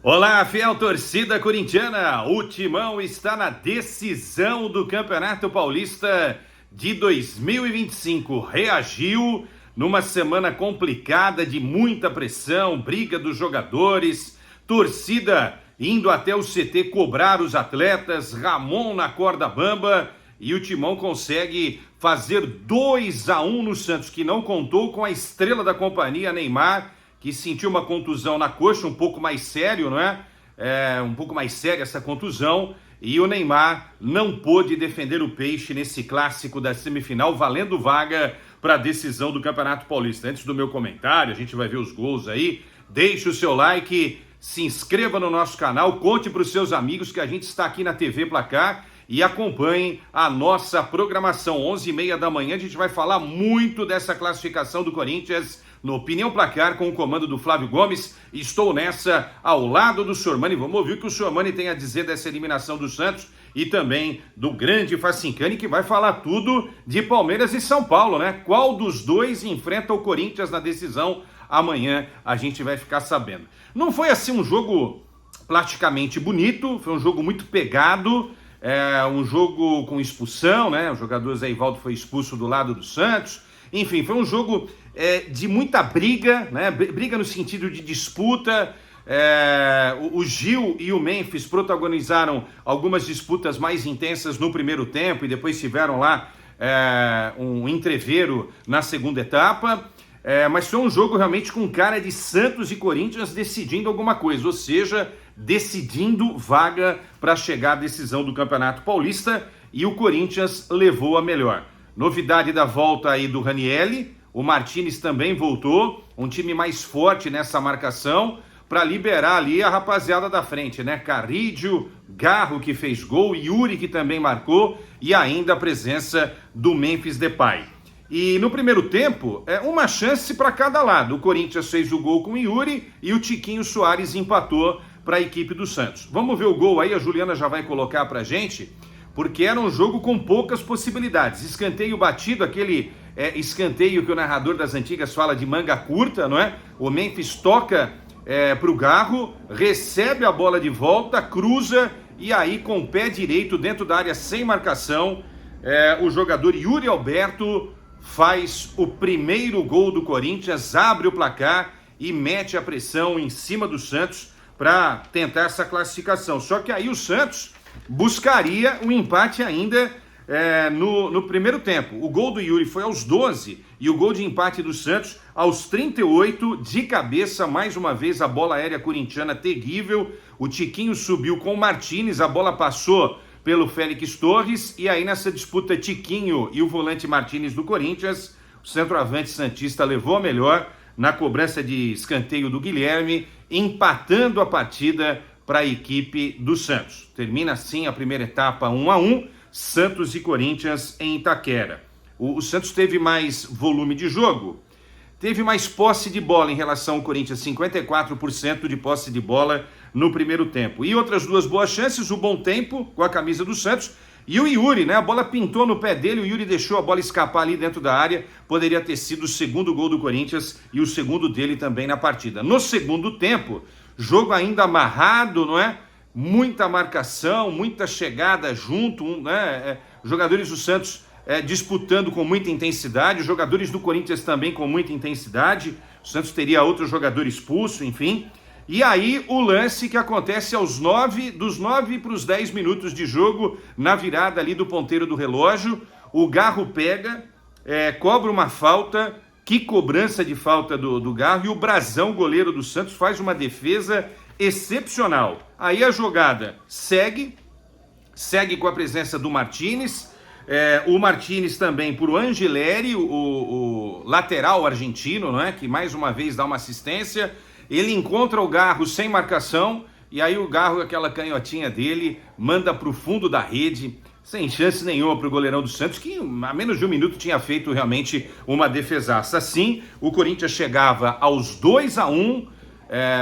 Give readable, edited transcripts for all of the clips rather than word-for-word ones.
Olá, fiel torcida corintiana! O Timão está na decisão do Campeonato Paulista de 2025. Reagiu numa semana complicada de muita pressão, briga dos jogadores, torcida indo até o CT cobrar os atletas, Ramon na corda bamba, e o Timão consegue fazer 2-1 no Santos, que não contou com a estrela da companhia, Neymar, que sentiu uma contusão na coxa, um pouco mais sério, não é? Um pouco mais séria essa contusão, e o Neymar não pôde defender o Peixe nesse clássico da semifinal, valendo vaga para a decisão do Campeonato Paulista. Antes do meu comentário, a gente vai ver os gols aí, deixe o seu like, se inscreva no nosso canal, conte para os seus amigos que a gente está aqui na TV Placar e acompanhem a nossa programação. 11h30 da manhã, a gente vai falar muito dessa classificação do Corinthians no Opinião Placar, com o comando do Flávio Gomes. Estou nessa ao lado do Sormani. Vamos ouvir o que o Sormani tem a dizer dessa eliminação do Santos e também do grande Facincani, que vai falar tudo de Palmeiras e São Paulo, né? Qual dos dois enfrenta o Corinthians na decisão? Amanhã a gente vai ficar sabendo. Não foi assim um jogo plasticamente bonito, foi um jogo muito pegado, um jogo com expulsão, né? O jogador Zé Ivaldo foi expulso do lado do Santos. Enfim, foi um jogo de muita briga, né? Briga no sentido de disputa. O Gil e o Memphis protagonizaram algumas disputas mais intensas no primeiro tempo e depois tiveram lá um entreveiro na segunda etapa. Mas foi um jogo realmente com cara de Santos e Corinthians decidindo alguma coisa, ou seja, decidindo vaga para chegar à decisão do Campeonato Paulista, e o Corinthians levou a melhor. Novidade da volta aí do Ranieri, o Martínez também voltou, um time mais forte nessa marcação, para liberar ali a rapaziada da frente, né? Carrídio, Garro, que fez gol, Yuri, que também marcou, e ainda a presença do Memphis Depay. E no primeiro tempo, uma chance para cada lado. O Corinthians fez o gol com o Yuri e o Tiquinho Soares empatou para a equipe do Santos. Vamos ver o gol aí, a Juliana já vai colocar para a gente, porque era um jogo com poucas possibilidades. Escanteio batido, aquele escanteio que o narrador das antigas fala de manga curta, não é? O Memphis toca para o Garro, recebe a bola de volta, cruza, e aí com o pé direito dentro da área sem marcação, o jogador Yuri Alberto faz o primeiro gol do Corinthians, abre o placar e mete a pressão em cima do Santos para tentar essa classificação. Só que aí o Santos buscaria um empate ainda no primeiro tempo. O gol do Yuri foi aos 12 e o gol de empate do Santos aos 38, de cabeça, mais uma vez a bola aérea corintiana terrível. O Tiquinho subiu com o Martínez, a bola passou pelo Félix Torres, e aí nessa disputa Tiquinho e o volante Martínez do Corinthians, o centroavante santista levou a melhor na cobrança de escanteio do Guilherme, empatando a partida para a equipe do Santos. Termina assim a primeira etapa 1-1, Santos e Corinthians em Itaquera. O Santos teve mais volume de jogo, teve mais posse de bola em relação ao Corinthians, 54% de posse de bola no primeiro tempo. E outras duas boas chances, o Bom Tempo com a camisa do Santos e o Yuri, né? A bola pintou no pé dele, o Yuri deixou a bola escapar ali dentro da área, poderia ter sido o segundo gol do Corinthians e o segundo dele também na partida. No segundo tempo, jogo ainda amarrado, não é? Muita marcação, muita chegada junto, né? Jogadores do Santos disputando com muita intensidade, os jogadores do Corinthians também com muita intensidade. O Santos teria outro jogador expulso, enfim. E aí o lance que acontece dos 9 para os 10 minutos de jogo, na virada ali do ponteiro do relógio, o Garro pega, cobra uma falta, que cobrança de falta do Garro, e o Brazão, goleiro do Santos, faz uma defesa excepcional. Aí a jogada segue com a presença do Martínez, o Martínez também por Angileri, o lateral argentino, não é? Que mais uma vez dá uma assistência. Ele encontra o Garro sem marcação, e aí o Garro, aquela canhotinha dele, manda para o fundo da rede, sem chance nenhuma para o goleirão do Santos, que a menos de um minuto tinha feito realmente uma defesaça. Assim, o Corinthians chegava aos 2-1,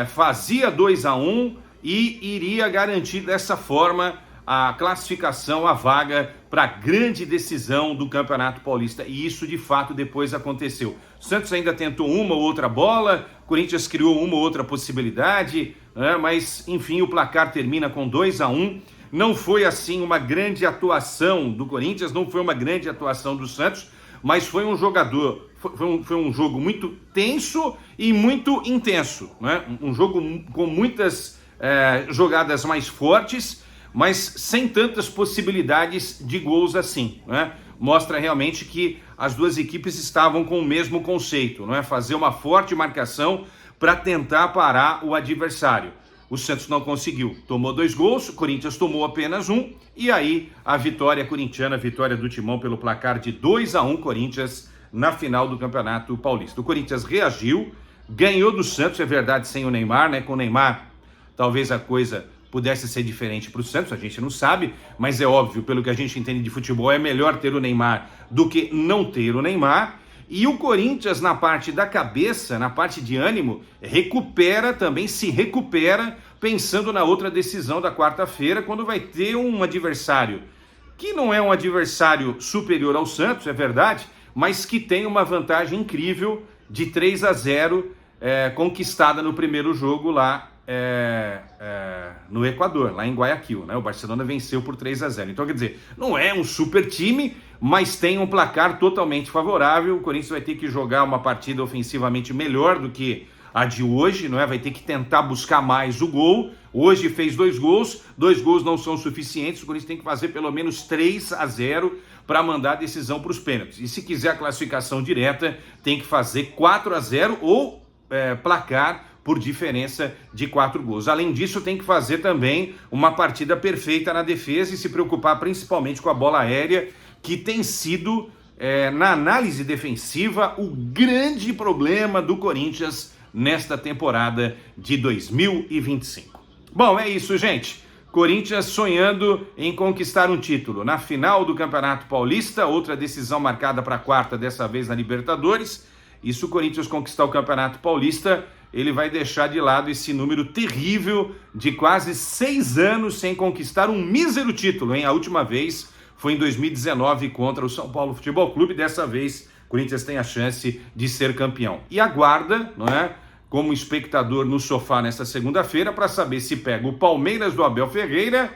fazia 2-1 e iria garantir dessa forma a classificação, a vaga para a grande decisão do Campeonato Paulista. E isso, de fato, depois aconteceu. O Santos ainda tentou uma ou outra bola, o Corinthians criou uma ou outra possibilidade, né? Mas, enfim, o placar termina com 2-1. Não foi, assim, uma grande atuação do Corinthians, não foi uma grande atuação do Santos, mas foi um jogo muito tenso e muito intenso, né? Um jogo com muitas jogadas mais fortes, mas sem tantas possibilidades de gols assim, né? Mostra realmente que as duas equipes estavam com o mesmo conceito, não é? Fazer uma forte marcação para tentar parar o adversário. O Santos não conseguiu, tomou 2 gols, o Corinthians tomou apenas 1, e aí a vitória corintiana, a vitória do Timão pelo placar de 2-1, Corinthians na final do Campeonato Paulista. O Corinthians reagiu, ganhou do Santos, é verdade, sem o Neymar, né? Com o Neymar talvez a coisa pudesse ser diferente para o Santos, a gente não sabe, mas é óbvio, pelo que a gente entende de futebol, é melhor ter o Neymar do que não ter o Neymar. E o Corinthians, na parte da cabeça, na parte de ânimo, se recupera, pensando na outra decisão da quarta-feira, quando vai ter um adversário que não é um adversário superior ao Santos, é verdade, mas que tem uma vantagem incrível de 3-0 conquistada no primeiro jogo lá no Equador, lá em Guayaquil, né? O Barcelona venceu por 3-0. Então, quer dizer, não é um super time, mas tem um placar totalmente favorável. O Corinthians vai ter que jogar uma partida ofensivamente melhor do que a de hoje, não é? Vai ter que tentar buscar mais o gol. Hoje fez 2 gols, 2 gols não são suficientes, o Corinthians tem que fazer pelo menos 3-0 para mandar a decisão para os pênaltis. E se quiser a classificação direta, tem que fazer 4-0 ou placar por diferença de 4 gols. Além disso, tem que fazer também uma partida perfeita na defesa e se preocupar principalmente com a bola aérea, que tem sido, na análise defensiva, o grande problema do Corinthians nesta temporada de 2025. Bom, é isso, gente. Corinthians sonhando em conquistar um título na final do Campeonato Paulista, outra decisão marcada para a quarta, dessa vez na Libertadores. E se o Corinthians conquistar o Campeonato Paulista, ele vai deixar de lado esse número terrível de quase 6 anos sem conquistar um mísero título, hein? A última vez foi em 2019 contra o São Paulo Futebol Clube. Dessa vez, o Corinthians tem a chance de ser campeão. E aguarda, não é, como espectador no sofá nesta segunda-feira, para saber se pega o Palmeiras do Abel Ferreira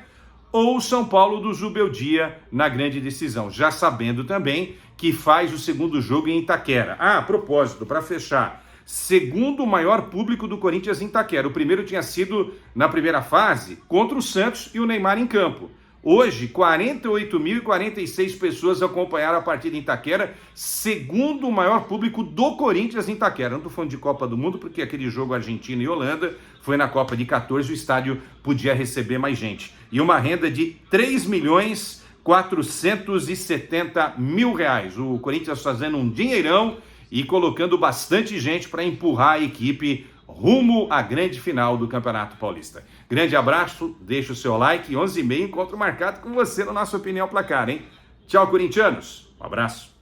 ou o São Paulo do Zubeldia na grande decisão. Já sabendo também que faz o segundo jogo em Itaquera. Ah, a propósito, para fechar, segundo maior público do Corinthians em Itaquera. O primeiro tinha sido na primeira fase contra o Santos e o Neymar em campo. Hoje, 48.046 pessoas acompanharam a partida em Itaquera, segundo o maior público do Corinthians em Itaquera. Não estou falando de Copa do Mundo, porque aquele jogo Argentina e Holanda foi na Copa de 14, o estádio podia receber mais gente. E uma renda de R$3.470.000. O Corinthians fazendo um dinheirão e colocando bastante gente para empurrar a equipe rumo à grande final do Campeonato Paulista. Grande abraço, deixa o seu like, 11h30, encontro marcado com você no Nossa Opinião Placar, hein? Tchau, corintianos, um abraço.